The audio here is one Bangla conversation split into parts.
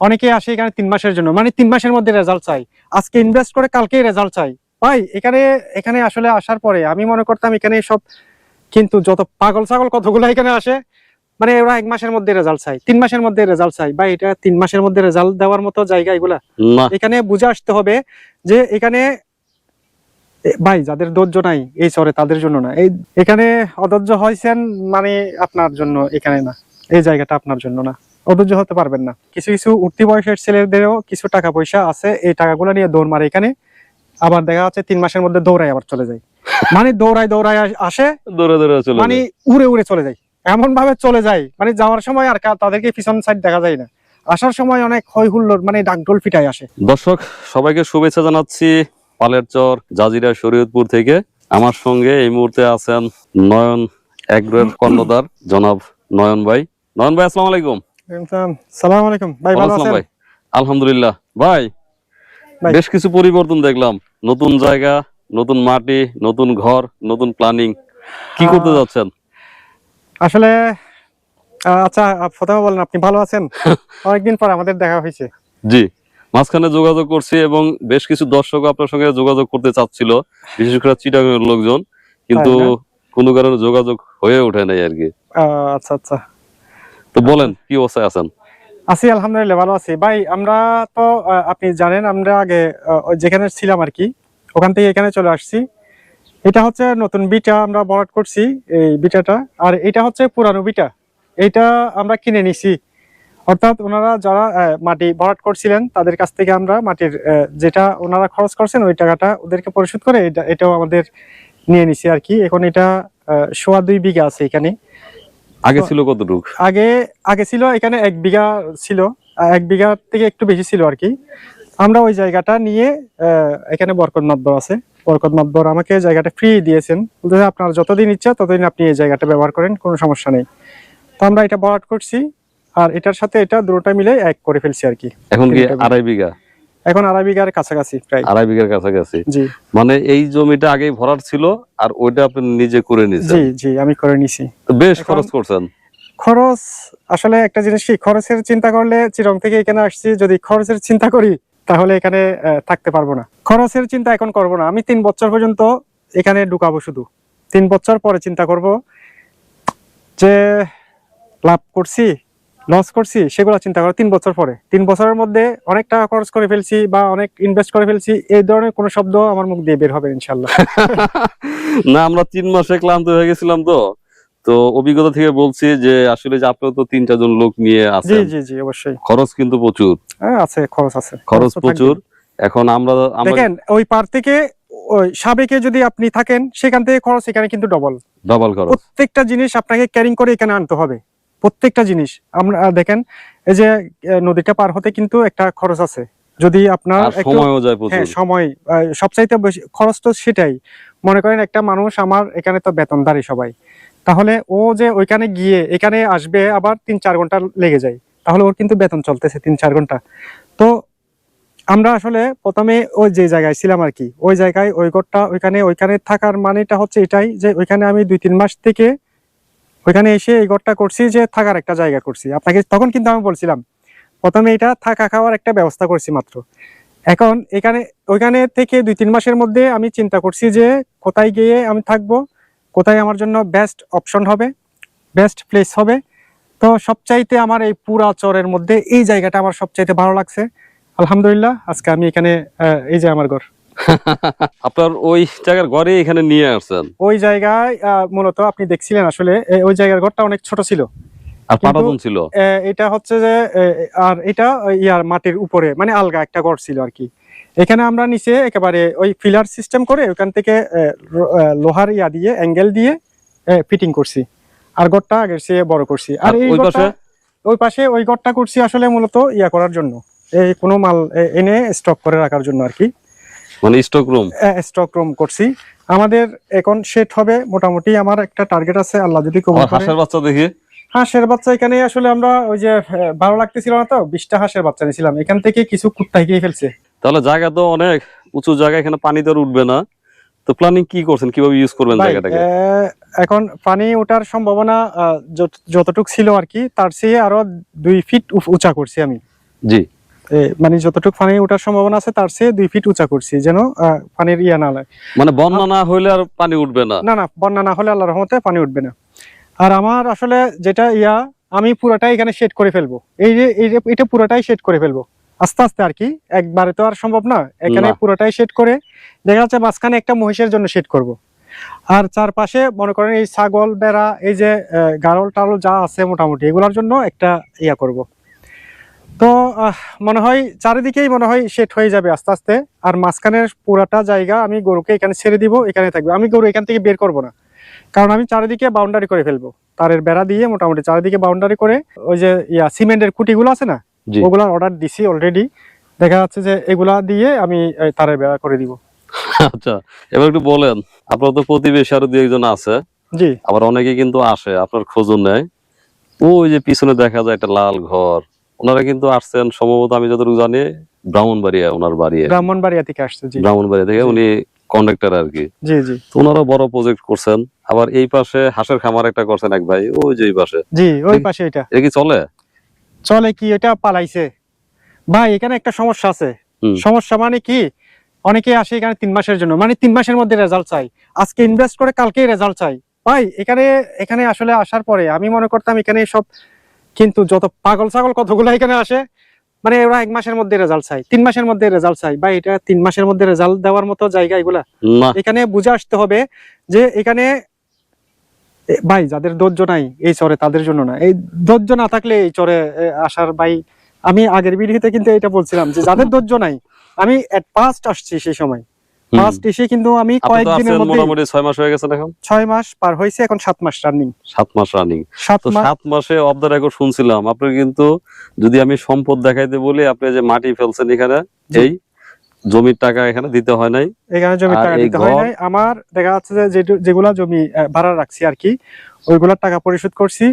অনেকে আসে এখানে 3 মাসের জন্য, মানে 3 মাসের মধ্যে রেজাল্ট চাই, আজকে ইনভেস্ট করে কালকেই রেজাল্ট চাই। ভাই এখানে আসলে আসার পরে আমি মনে করতাম এখানে সব, কিন্তু যত পাগল ছাগল কতগুলো এখানে আসে, মানে ওরা 1 মাসের মধ্যে রেজাল্ট চাই, 3 মাসের মধ্যে রেজাল্ট চাই। ভাই এটা 3 মাসের মধ্যে রেজাল্ট দেওয়ার মতো জায়গা এগুলা? এখানে বুঝে আসতে হবে যে এখানে ভাই যাদের ধৈর্য নাই এই শহরে তাদের জন্য না, এখানে অধৈর্য হয়েছেন মানে আপনার জন্য এখানে না, এই জায়গাটা আপনার জন্য না, অধৈর্য হতে পারবেন না। কিছু কিছু উঠতি বয়সের ছেলেদেরও কিছু টাকা পয়সা আছে, এই টাকাগুলো নিয়ে দৌড় মারে এখানে, আবার দেখা যাচ্ছে 3 মাসের মধ্যে দৌড়ায় আবার চলে যায়, মানে দৌড়ায় আসে, মানে উড়ে উড়ে চলে যায়, এমন ভাবে চলে যায় মানে যাওয়ার সময় আর তাদেরকে পিছন সাইড দেখা যায় না, আসার সময় অনেক হই হুল্লোড়, মানে ডাকডোল পিটায় আসে। দর্শক সবাইকে শুভেচ্ছা জানাচ্ছি পালের চর জাজিরা শরীয়তপুর থেকে। আমার সঙ্গে এই মুহূর্তে আছেন নয়ন এগ্রোর কর্ণধার জনাব নয়ন ভাই। নয়ন ভাই আসসালামু আলাইকুম। সালাম আলাইকুম ভাই, ভালো আছেন? ভাই আলহামদুলিল্লাহ। ভাই বেশ কিছু পরিবর্তন দেখলাম, নতুন জায়গা, নতুন মাটি, নতুন ঘর, নতুন প্ল্যানিং, কি করতে যাচ্ছেন আসলে? আচ্ছা প্রথমে বলেন আপনি ভালো আছেন? অনেকদিন পর আমাদের দেখা হয়েছে। জি, মাঝখানে যোগাযোগ করছি এবং বেশ কিছু দর্শক আপনার সঙ্গে যোগাযোগ করতে চাচ্ছিল, বিশেষ করে চিটাগাংয়ের লোকজন, কিন্তু কোনো কারণে যোগাযোগ হয়ে ওঠে নাই আর কি। আচ্ছা আচ্ছা, তো বলেন কি অবস্থায় আছেন? আছি আলহামদুলিল্লাহ, ভালো আছি ভাই। আমরা তো আপনি জানেন আমরা আগে যেখানে ছিলাম আর কি, ওখান থেকে এখানে চলে আসছি। এটা হচ্ছে নতুন বিটা আমরা ভরাট করছি, এই বিটাটা, আর এটা হচ্ছে পুরানো বিটা, এটা আমরা কিনে নিছি। অর্থাৎ ওনারা যারা মাটি ভরাট করছিলেন তাদের কাছ থেকে আমরা মাটির যেটা ওনারা খরচ করছেন ওই টাকাটা ওদেরকে পরিশোধ করে এটাও আমাদের নিয়ে নিছি আর কি। এখন এটা 2.25 বিঘা আছে এখানে। আগে ছিল কতটুকু? আগে ছিল এখানে 1 বিঘা ছিল, 1 বিঘা থেকে একটু বেশি ছিল আর কি। আমরা ওই জায়গাটা নিয়ে এখানে বরকত মাতবর আছে, বরকত মাতবর আমাকে জায়গাটা ফ্রি দিয়েছেন, বলতে আপনার যতদিন ইচ্ছা ততদিন আপনি এই জায়গাটা ব্যবহার করেন, কোনো সমস্যা নেই। তো আমরা এটা ভরাট করছি, আর এটার সাথে এটা দুটোটা মিলে এক করে ফেলছি আর কি। এখন কি 2.5 বিঘা? এখন 2.5 বিঘার কাছাকাছি, প্রায় 2.5 বিঘার কাছাকাছি। জি, মানে এই জমিটা আগেই ভরাট ছিল আর ওইটা আপনি নিজে করে নিয়েছেন? জি জি, আমি করে নিছি। তো বেশ খরচ করছেন। খরচ আসলে একটা জিনিস কি, খরচের চিন্তা করলে, চিরং থেকে এখানে আসছি, যদি খরচের চিন্তা করি তাহলে এখানে থাকতে পারবো না। খরচের চিন্তা এখন করব না, আমি 3 বছর পর্যন্ত এখানে ঢুকাবো, শুধু 3 বছর পরে চিন্তা করব যে লাভ করছি লস করছি সেগুলো চিন্তা করো 3 বছর পরে। 3 বছরের মধ্যে অনেক টাকা খরচ করে ফেলছি বা অনেক ইনভেস্ট করে ফেলছি, এই ধরনের কোনো শব্দ আমার মুখ দিয়ে বের হবে ইনশাল্লাহ। না, আমরা 3 মাসে ক্লান্ত হয়ে গেছিলাম, তো অভিজ্ঞতা থেকে বলছি যে আসলে যে আপনি তো 3টা জন লোক নিয়ে আছেন। জি জি জি, অবশ্যই খরচ কিন্তু প্রচুর। হ্যাঁ আছে, খরচ আছে, খরচ প্রচুর। এখন আমরা দেখেন ওই পার থেকে ওই সাবেকে যদি আপনি থাকেন সেখান থেকে খরচ এখানে কিন্তু ডবল খরচ। প্রত্যেকটা জিনিস আপনাকে ক্যারিং করে এখানে আনতে হবে, প্রত্যেকটা জিনিস। আমরা দেখেন এই যে নদীটা পার হতে কিন্তু একটা খরচ আছে, যদি আপনার সময়ও যায় প্রচুর। সময় সবচাইতে বেশি খরচ তো সেটাই। মনে করেন একটা মানুষ, আমার এখানে তো বেতনদারি সবাই, তাহলে ও যে ওইখানে গিয়ে এখানে আসবে আবার 3-4 ঘন্টা লেগে যায়, তাহলে ওর কিন্তু বেতন চলতেছে 3-4 ঘন্টা। তো আমরা আসলে প্রথমে ওই যে জায়গায় ছিলাম আর কি, ওই জায়গায় ওই ঘরটা ওইখানে থাকার মানেটা হচ্ছে এটাই যে ওইখানে আমি 2-3 মাস থেকে ওইখানে এসে এই ঘরটা করছি, যে থাকার একটা জায়গা করছি আপনাকে। তখন কিন্তু আমি বলছিলাম প্রথমে এটা থাকা খাওয়ার একটা ব্যবস্থা করছি মাত্র। এখন ওইখানে থেকে 2-3 মাসের মধ্যে আমি চিন্তা করছি যে কোথায় গিয়ে আমি থাকবো, কোথায় আমার জন্য বেস্ট অপশন হবে, বেস্ট প্লেস হবে। তো সবচাইতে আমার এই পুরা চরের মধ্যে এই জায়গাটা আমার সবচাইতে ভালো লাগছে, আলহামদুলিল্লাহ। আজকে আমি এখানে, এই যে আমার ঘর। আপনার ওই জায়গার ঘরে এখানে নিয়ে আসছেন? ওই জায়গায় মূলত আপনি দেখছিলেন আসলে ওই জায়গার ঘরটা অনেক ছোট ছিল, আর পাটাতন ছিল। এটা হচ্ছে যে আর এটা ইয়ার মাটির উপরে মানে আলগা একটা ঘর ছিল আর কি। এখানে আমরা নিচে একেবারে ওই ফিলার সিস্টেম করে ওখান থেকে লোহার ইয়া দিয়ে অ্যাঙ্গেল দিয়ে ফিটিং করছি, আর ঘরটা আগের চেয়ে বড় করছি। আর এই ওই পাশে ওই ঘরটা করছি আসলে মূলত ইয়া করার জন্য, এই কোনো মাল এনে স্টক করে রাখার জন্য আর কি, মানে স্টক রুম করছি। আমাদের এখন সেট হবে মোটামুটি, আমার একটা টার্গেট আছে, আল্লাহ যদি কবুল করে। হাঁসের বাচ্চা দেখি। হাঁসের বাচ্চা এখানে আসলে আমরা ওই যে ভালো লাগতেছিল না তো 20টা হাঁসের বাচ্চা নিয়েছিলাম, এখান থেকে কিছু কুত্তা খেয়ে ফেলছে। তাহলে জায়গা তো অনেক উঁচু জায়গা, এখানে পানি তো উঠবে না, তো প্ল্যানিং কি করছেন, কিভাবে ইউজ করবেন জায়গাটাকে? এখন পানি ওঠার সম্ভাবনা যতটুক ছিল আর কি, তার চেয়ে আরো 2 ফিট উঁচা করছি আমি। জি। মানে যতটুকু পানি ওঠার সম্ভাবনা আছে তার চেয়ে 2 ফিট উঁচা করছি, যেন পানির ইয়া না লাগে। মানে বন্যা না হইলে আর পানি উঠবে না? না, বন্যা না হলে আল্লাহর রহমতে পানি উঠবে না। আর আমার আসলে যেটা আমি পুরোটাই এখানে শেড করে ফেলবো। এটা পুরোটাই শেড করে ফেলবো আস্তে আস্তে আর কি, একবারে তো আর সম্ভব না। এখানে না। পুরোটাই শেড করে দেখা যাচ্ছে মাঝখানে একটা মহিষের জন্য শেড করব। আর চারপাশে মনে করেন এই ছাগল বেড়া, এই যে গারল টারল যা আছে মোটামুটি এগুলোর জন্য একটা করব। তো মনে হয় চারিদিকেই মনে হয় শেড হয়ে যাবে আস্তে আস্তে। আর মাঝখানের পুরাটা জায়গা আমি গরুকে এখানে ছেড়ে দিব, এখানে থাকবে। আমি গরু এখান থেকে বের করব না, কারণ আমি চারিদিকে বাউন্ডারি করে ফেলবো, তারের বেড়া দিয়ে মোটামুটি চারিদিকে বাউন্ডারি করে। ওই যে সিমেন্টের খুঁটিগুলো আছে না, জি। ওগুলার অর্ডার দিছি অলরেডি। দেখা যাচ্ছে যে এগুলা দিয়ে আমি তারের বেড়া করে দিব। আচ্ছা, এবার একটু বলেন, আপনার তো প্রতিবেশী আরো 2-1 আছে, জি। আবার অনেকে কিন্তু আসে আপনার খোঁজও নেয়। ওই যে পিছনে দেখা যায় একটা লাল ঘর, ওনারা কিন্তু আসছেন সম্ভবত, আমি যতটুকু জানি ব্রাহ্মণবাড়িয়া ওনার বাড়ি। ব্রাহ্মণবাড়িয়া থেকে আসছে। জি, ব্রাহ্মণবাড়িয়া থেকে উনি কন্ডাক্টর আর কি। জি জি তো ওনারা বড় প্রজেক্ট করছেন। আবার এই পাশে হাঁসের খামার একটা করছেন এক ভাই, ওই যে এই পাশে। জি, ওই পাশে এটা এটা কি চলে? চলে কি, এটা পালাইছে ভাই। এখানে একটা সমস্যা আছে। সমস্যা মানে কি, অনেকে আসে এখানে 3 মাসের জন্য, মানে 3 মাসের মধ্যে রেজাল্ট চাই, আজকে ইনভেস্ট করে কালকেই রেজাল্ট চাই। ভাই এখানে আসলে আসার পরে আমি মনে করতাম এখানে সব, কিন্তু যত পাগল ছাগল কতগুলো এখানে আসে, মানে ওরা 1 মাসের মধ্যে রেজাল্ট চাই, 3 মাসের মধ্যে রেজাল্ট চাই। ভাই এটা 3 মাসের মধ্যে রেজাল্ট দেওয়ার মতো জায়গা এগুলা না। এখানে বুঝে আসতে হবে যে এখানে ভাই যাদের ধৈর্য নাই এই চরে তাদের জন্য না। এই ধৈর্য না থাকলে এই চরে আসার, ভাই আমি আগের ভিডিওতে কিন্তু এটা বলছিলাম যে যাদের ধৈর্য নাই, আমি এট ফার্স্ট আসছি সেই সময়, ফার্স্ট এসে কিন্তু আমি কয়েকদিনের মধ্যে, মোটামুটি 6 মাস হয়ে গেছে এখন। 6 মাস পার হয়েছে, এখন 7 মাস রানিং। 7 মাস রানিং। 7 তো মাস 7 মাসে অফ দ্য রেকর্ড শুনছিলাম আপনি কিন্তু, যদি আমি সম্পদ দেখাইতে বলি, আপনি যে মাটি ফেলছেন এখানে, এই জমির টাকা এখানে দিতে হয় নাই। এখানে জমির টাকা দিতে হয় নাই আমার। দেখা যাচ্ছে যে যেগুলা জমি ভাড়া রাখছি আর কি, ওইগুলার টাকা পরিশোধ করছি।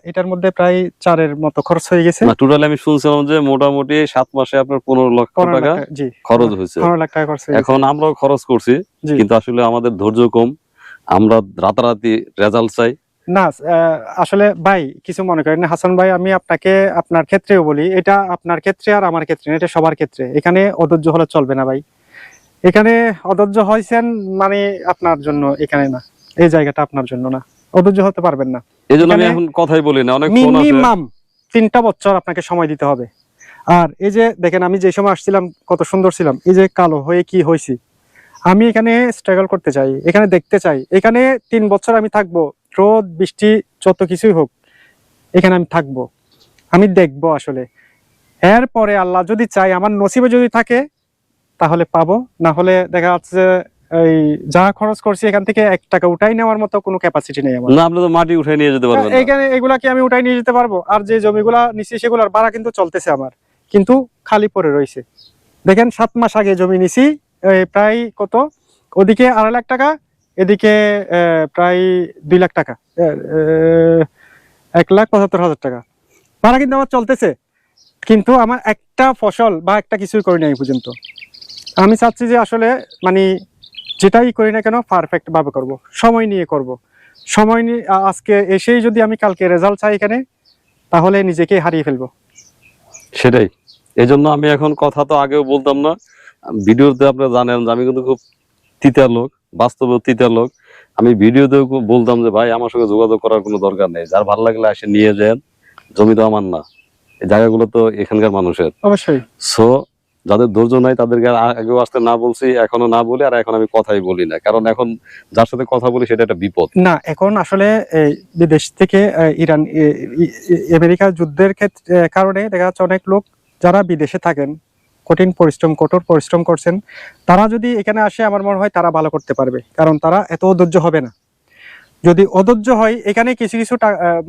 এটার মধ্যে প্রায় 4-এর মতো খরচ হয়ে গেছে। না, টোটালি আমি শুনছিলাম যে মোটামুটি 7 মাসে আপনার 15 লক্ষ টাকা খরচ হয়েছে। 15 লাখ টাকা খরচ হয়েছে। এখন আমরাও খরচ করছি, কিন্তু আসলে আমাদের ধৈর্য কম, আমরা রাতারাতি রেজাল্ট চাই না। আসলে ভাই কিছু মনে করেন না হাসান ভাই, আমি আপনাকে আপনার ক্ষেত্রেও বলি, এটা আপনার ক্ষেত্রে আর আমার ক্ষেত্রে, এটা সবার ক্ষেত্রে। এখানে অধৈর্য হলে চলবে না ভাই। এখানে অধৈর্য হয়েছেন মানে আপনার জন্য এখানে না, এই জায়গাটা আপনার জন্য না, অধৈর্য হতে পারবেন না। এইজন্য আমি এখন কথাই বলি না, অনেক ফোন আসে। মিনিমাম 3টা বছর আপনাকে সময় দিতে হবে। আর এই যে দেখেন আমি যে সময় আসছিলাম কত সুন্দর ছিলাম, এই যে কালো হয়ে কি হয়েছি। আমি এখানে স্ট্রাগল করতে চাই, এখানে দেখতে চাই। এখানে 3 বছর আমি থাকবো, রোদ বৃষ্টি যত কিছুই হোক, এখানে আমি থাকবো, আমি দেখবো আসলে। এরপরে আল্লাহ যদি চাই, আমার নসিবে যদি থাকে তাহলে পাবো, না হলে দেখা যাচ্ছে যে এই যা খরচ করছি এখান থেকে 1 টাকা উঠাই নেওয়ার মতো কোনো ক্যাপাসিটি নেই আমার। না, আপনি তো মাটি উঠাই নিয়ে যেতে পারবেন না। এখানে এগুলা কি আমি উঠাই নিয়ে যেতে পারবো? আর যে জমিগুলা নিছি সেগুলোর ভাড়া কিন্তু চলতেছে আমার, কিন্তু খালি পড়ে রয়েছে। দেখেন 7 মাস আগে জমি নিছি, প্রায় কত, ওদিকে 2.5 লাখ টাকা, এদিকে প্রায় 2 লাখ টাকা, 1,75,000 টাকা ভাড়া কিন্তু আমার চলতেছে, কিন্তু আমার একটা ফসল বা একটা কিছুই করি না এই পর্যন্ত। আমি চাচ্ছি যে আসলে মানে যেটাই করি না কেন পারফেক্ট ভাবে করব, সময় নিয়ে করব। সময় নিয়ে আজকে এসেই যদি আমি কালকে রেজাল্ট চাই এখানে, তাহলে নিজেকে হারিয়ে ফেলবো। সেটাই, এই জন্য আমি এখন কথা তো আগেও বলতাম না, ভিডিওতে আপনারা জানেন যে আমি কিন্তু খুব তিতা লোক, বাস্তবে তিতা লোক। আমি ভিডিওতেও বলতাম যে ভাই আমার সঙ্গে যোগাযোগ করার কোনো দরকার নেই, যার ভালো লাগলে এসে নিয়ে যান, জমি তো আমার না, এই জায়গাগুলো তো এখানকার মানুষের। অবশ্যই। সো যাদের ধৈর্য নাই তাদেরকে আগেও আসতে না বলছি, এখনো না বলি, আর এখন আমি কথাই বলি না, কারণ এখন যার সাথে কথা বলি সেটা একটা বিপদ। না, এখন আসলে বিদেশ থেকে ইরান আমেরিকা যুদ্ধের ক্ষেত্রে কারণে দেখা যাচ্ছে অনেক লোক যারা বিদেশে থাকেন, কঠোর পরিশ্রম করছেন, তারা যদি এখানে আসে আমার মনে হয় তারা ভালো করতে পারবে, কারণ তারা এত অধৈর্য হবে না। যদি অধৈর্য হয়, এখানে কিছু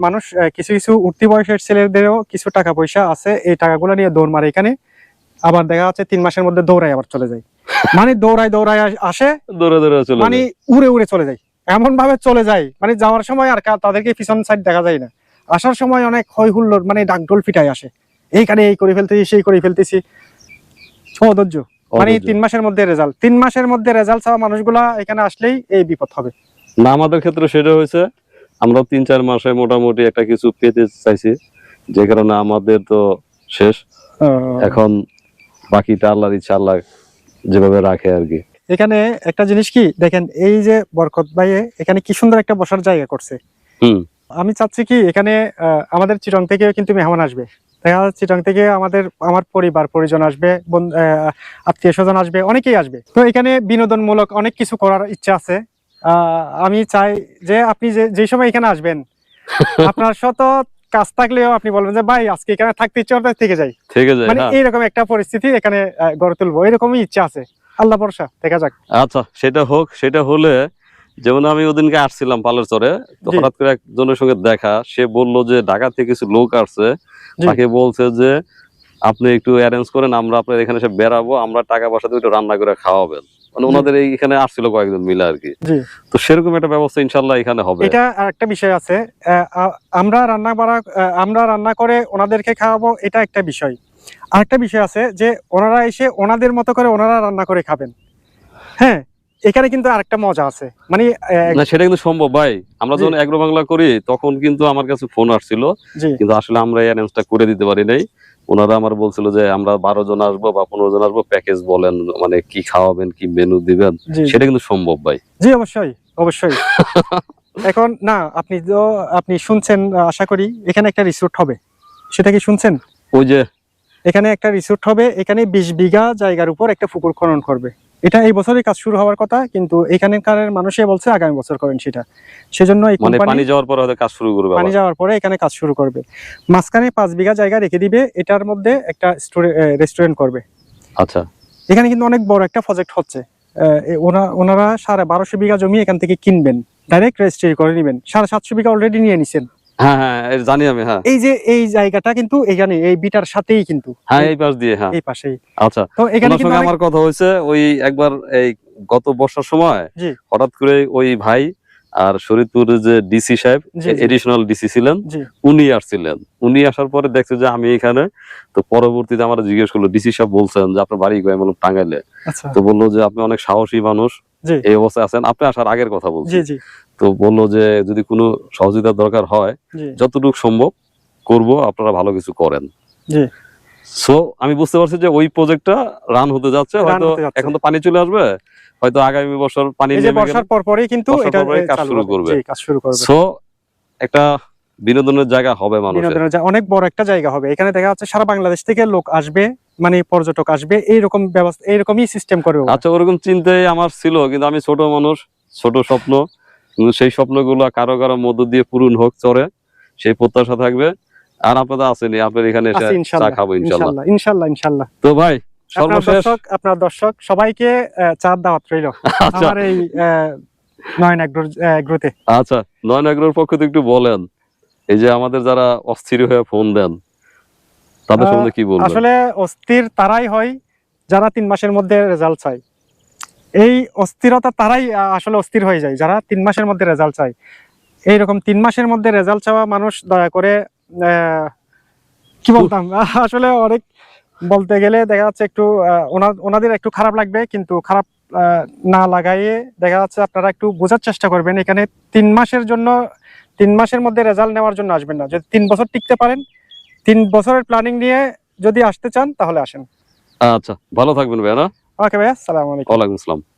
মানুষ, কিছু উঠতি বয়সের ছেলেদেরও কিছু টাকা পয়সা আছে, এই টাকাগুলো নিয়ে দৌড় মারে এখানে, আবার দেখা যাচ্ছে 3 মাসের মধ্যে দৌড়ায় আবার চলে যায়। মানে দৌড়ায় আসে, দৌড়ে চলে মানে উড়ে চলে যায়, এমন ভাবে চলে যায়, মানে যাওয়ার সময় আর তাদেরকে পিছন সাইড দেখা যায় না, আসার সময় অনেক হই হুল্লোড়, মানে ডাকডোল পিটায় আসে, এইখানে এই করে ফেলতেছি সেই করে ফেলতেছি। অধৈর্য মানে 3 মাসের মধ্যে রেজাল্ট, 3 মাসের মধ্যে রেজাল্ট চাওয়া মানুষগুলা এখানে আসলেই এই বিপদ হবে না। আমাদের ক্ষেত্রে সেটা হয়েছে, আমরা 3-4 মাসে মোটামুটি একটা কিছু পেতে চাইছি, যে কারণে আমাদের তো শেষ। এখন বাকিটা আল্লাহর ইচ্ছা, আল্লাহ যেভাবে রাখে আর কি। এখানে একটা জিনিস কি দেখেন, এই যে বরকত ভাই এখানে কি সুন্দর একটা বসার জায়গা করছে। হুম। আমি চাচ্ছি কি এখানে আমাদের চিটং থেকে কিন্তু মেহমান আসবে, দেখা যাচ্ছে চিটং থেকে আমার পরিবার পরিজন আসবে, আত্মীয় স্বজন আসবে, অনেকেই আসবে। তো এখানে বিনোদনমূলক অনেক কিছু করার ইচ্ছা আছে। আমি চাই যে আপনি যে সময় এখানে আসবেন আপনার শত কাজ থাকলেও আপনি বলবেন যে ভাই আজকে এখানে থাকতে ইচ্ছে করতে থেকে যাই, থেকে যায়। মানে হ্যাঁ, এইরকম একটা পরিস্থিতি এখানে গড়ে তুলবো, এরকমই ইচ্ছা আছে। আল্লাহ ভরসা, দেখা যাক। আচ্ছা সেটা হোক। সেটা হলে যেমন আমি ওদিনকে আসছিলাম পালের চরে, তো জি। হঠাৎ করে একজনের সঙ্গে দেখা, সে বলল যে ঢাকা থেকে কিছু লোক আসছে, জি। তাকে বলছে যে আপনি একটু অ্যারেঞ্জ করেন, আমরা আপনার এখানে এসে বেড়াবো, আমরা টাকা পয়সা দিয়ে একটু রান্না করে খাওয়াবেন। মানে জি। ওনাদের এইখানে আসছিল কয়েকজন মিলে আর কি। জি। তো সেরকম একটা ব্যবস্থা ইনশাল্লাহ এখানে হবে। এটা আরেকটা বিষয় আছে, আমরা রান্না করে ওনাদেরকে খাওয়াবো, এটা একটা বিষয়। আরেকটা বিষয় আছে যে ওনারা এসে ওনাদের মতো করে ওনারা রান্না করে খাবেন। হ্যাঁ, এখানে কিন্তু আরেকটা মজা আছে, মানে না সেটা কিন্তু সম্ভব ভাই। আমরা জি। যখন এগ্রো বাংলা করি তখন কিন্তু আমার কাছে ফোন আসছিল, জি। কিন্তু আসলে আমরা এই অ্যারেঞ্জটা করে দিতে পারি নাই। ওনারা আমার বলছিল যে আমরা 12 জন আসবো বা 15 জন আসবো, প্যাকেজ বলেন, মানে কি খাওয়াবেন, কি মেনু দিবেন, জি। সেটা কিন্তু সম্ভব ভাই। জি, অবশ্যই অবশ্যই। এখন না, আপনি শুনছেন, আশা করি এখানে একটা রিসোর্ট হবে, সেটা কি শুনছেন? ওই যে এখানে একটা রিসোর্ট হবে, এখানে 20 বিঘা জায়গার উপর একটা পুকুর খনন করবে। এটা এই বছরই কাজ শুরু হওয়ার কথা, কিন্তু এখানকার মানুষই বলছে আগামী বছর করেন সেটা। সেজন্য এই মানে কোম্পানি পানি যাওয়ার পরে হয়তো কাজ শুরু করবে পানি আবার। যাওয়ার পরে এখানে কাজ শুরু করবে। মাঝখানে 5 বিঘা জায়গা রেখে দিবে, এটার মধ্যে একটা রেস্টুরেন্ট করবে। আচ্ছা এখানে কিন্তু অনেক বড় একটা প্রজেক্ট হচ্ছে। ওনারা 1250 বিঘা জমি এখান থেকে কিনবেন, ডাইরেক্ট রেজিস্ট্রি করে নেবেন। 750 বিঘা অলরেডি নিয়ে নিছেন। হ্যাঁ হ্যাঁ, এটা জানি আমি। হ্যাঁ এই যে এই জায়গাটা কিন্তু এখানে এই বিটার সাথেই কিন্তু, হ্যাঁ, এই পাশ দিয়ে। হ্যাঁ এই পাশেই। আচ্ছা, তো এখানে ওনার কিন্তু সঙ্গে আমার কথা হয়েছে ওই একবার, এই গত বর্ষার সময় জি। হঠাৎ করে ওই ভাই আর শরীদপুরের যে ডিসি সাহেব, জি। জি। এডিশনাল ডিসি ছিলেন, জি। উনি আসছিলেন। উনি আসার পরে দেখছে যে আমি এখানে, তো পরবর্তীতে আমরা জিজ্ঞেস করলো, ডিসি সাহেব বলছেন যে আপনার বাড়ি কই, বললাম টাঙ্গাইলে। আচ্ছা। তো বললো যে আপনি অনেক সাহসী মানুষ, জি। এই অবস্থায় আছেন, আপনি আসার আগের কথা বলছি। জি। জি। তো বললো যে যদি কোনো সহযোগিতার দরকার হয় জি। যতটুকু সম্ভব করব, আপনারা ভালো কিছু করেন। জি। সো আমি বুঝতে পারছি যে ওই প্রজেক্টটা রান হতে যাচ্ছে। রান হয়তো হতে যাচ্ছে। এখন তো পানি চলে আসবে, হয়তো আগামী বছর পানি এই যে নেমে গেলে বর্ষার পরপরই কিন্তু বর্ষার এটা পরপরই কাজ চালু শুরু হবে। করবে। জি, কাজ শুরু করবে। সো একটা বিনোদনের জায়গা হবে মানুষের। বিনোদনের অনেক বড় একটা জায়গা হবে। এখানে দেখা যাচ্ছে সারা বাংলাদেশ থেকে লোক আসবে, মানে পর্যটক আসবে, এইরকম ব্যবস্থা, এইরকমই সিস্টেম করবে ওরা। আচ্ছা, ওরকম চিন্তাই আমার ছিল, কিন্তু আমি ছোট মানুষ, ছোট স্বপ্ন, কিন্তু সেই স্বপ্নগুলো কারো কারো মধ্য দিয়ে পূরণ হোক চরে, সেই প্রত্যাশা থাকবে। আর আপনারা আসেনি, আপনার এখানে এসে আছি চা ইনশাআল্লাহ, খাবো ইনশাল্লাহ। ইনশাআল্লাহ, ইনশাআল্লাহ, ইনশাআল্লাহ। তো ভাই সর্বশেষ, আপনার দর্শক সবাইকে চার দাওয়াত রইল আচ্ছা আমার এই নয়ন এগ্রোতে। আচ্ছা, নয়ন এগ্রোর পক্ষ থেকে একটু বলেন, এই যে আমাদের যারা অস্থির হয়ে ফোন দেন তাদের সম্বন্ধে কি বলবেন? আসলে অস্থির তারাই হয় যারা 3 মাসের মধ্যে রেজাল্ট চায়। এই অস্থিরতা তারাই আসলে অস্থির হয়ে যায় যারা 3 মাসের মধ্যে রেজাল্ট চায়। এইরকম 3 মাসের মধ্যে রেজাল্ট চাওয়া মানুষ দয়া করে কি বলতাম, আসলে অনেক বলতে গেলে দেখা যাচ্ছে একটু ওনাদের একটু খারাপ লাগবে, কিন্তু খারাপ না লাগাইয়ে দেখা যাচ্ছে আপনারা একটু বোঝার চেষ্টা করবেন। এখানে 3 মাসের জন্য, 3 মাসের মধ্যে রেজাল্ট নেওয়ার জন্য আসবেন না। যদি 3 বছর টিকতে পারেন, 3 বছরের প্ল্যানিং নিয়ে যদি আসতে চান তাহলে আসেন। আচ্ছা, ভালো থাকবেন ভাইয়া। ওকে ভাইয়া, আসসালামু আলাইকুম। ওয়ালাইকুম আসসালাম।